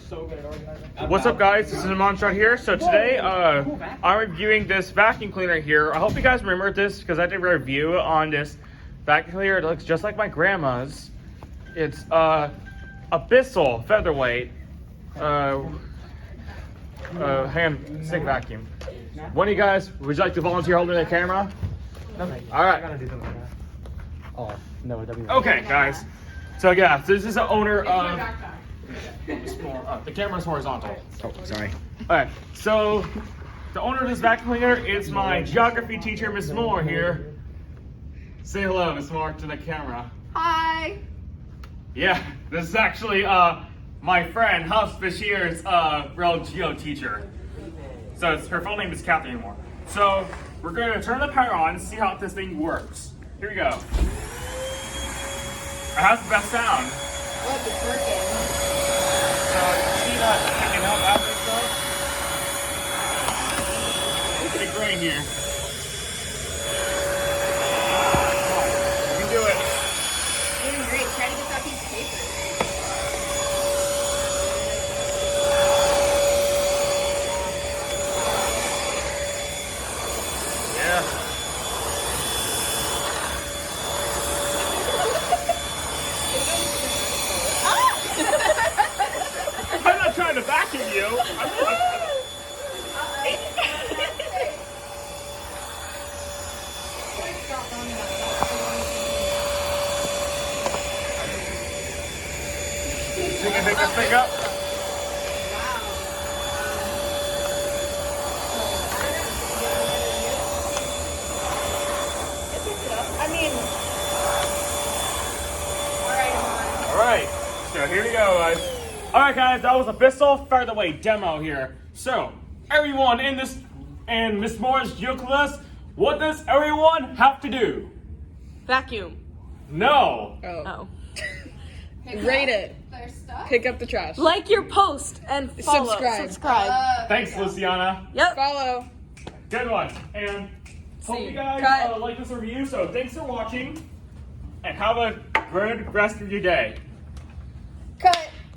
What's up, guys? This is Monshot here. So today, I'm reviewing this vacuum cleaner here. I hope you guys remember this because I did a review on this vacuum cleaner. It looks just like my grandma's. It's a Bissell Featherweight hand stick vacuum. One of you guys, would you like to volunteer holding the camera? All right. Oh, no, Okay, guys. So yeah, this is the owner of. The camera's horizontal. Oh, sorry. Alright, so the owner of this vacuum cleaner is my geography teacher, Miss Moore here. Say hello, Miss Moore, to the camera. Hi. Yeah, this is actually my friend, House Bashir's real geo teacher. So her full name is Katherine Moore. So we're going to turn the power on and see how this thing works. Here we go. It has the best sound. Look, it's working. So see that I can help out this stuff? It's pretty great here. Come on, you can do it. You're doing great. Try to get that piece of paper. Yeah. I'm not trying to vacuum you. You can pick this thing up. Alright, so here we go, guys. Alright, guys, that was a Bissell Featherweight demo here. So, everyone in this and Miss Moore's geo class, what does everyone have to do? Vacuum. No. Oh. Rate it. Their stuff? Pick up the trash. Like your post and follow. Subscribe. Thanks, Luciana. Yep. Follow. Good one. And hope you guys Cut. like this review. So thanks for watching, and have a good rest of your day.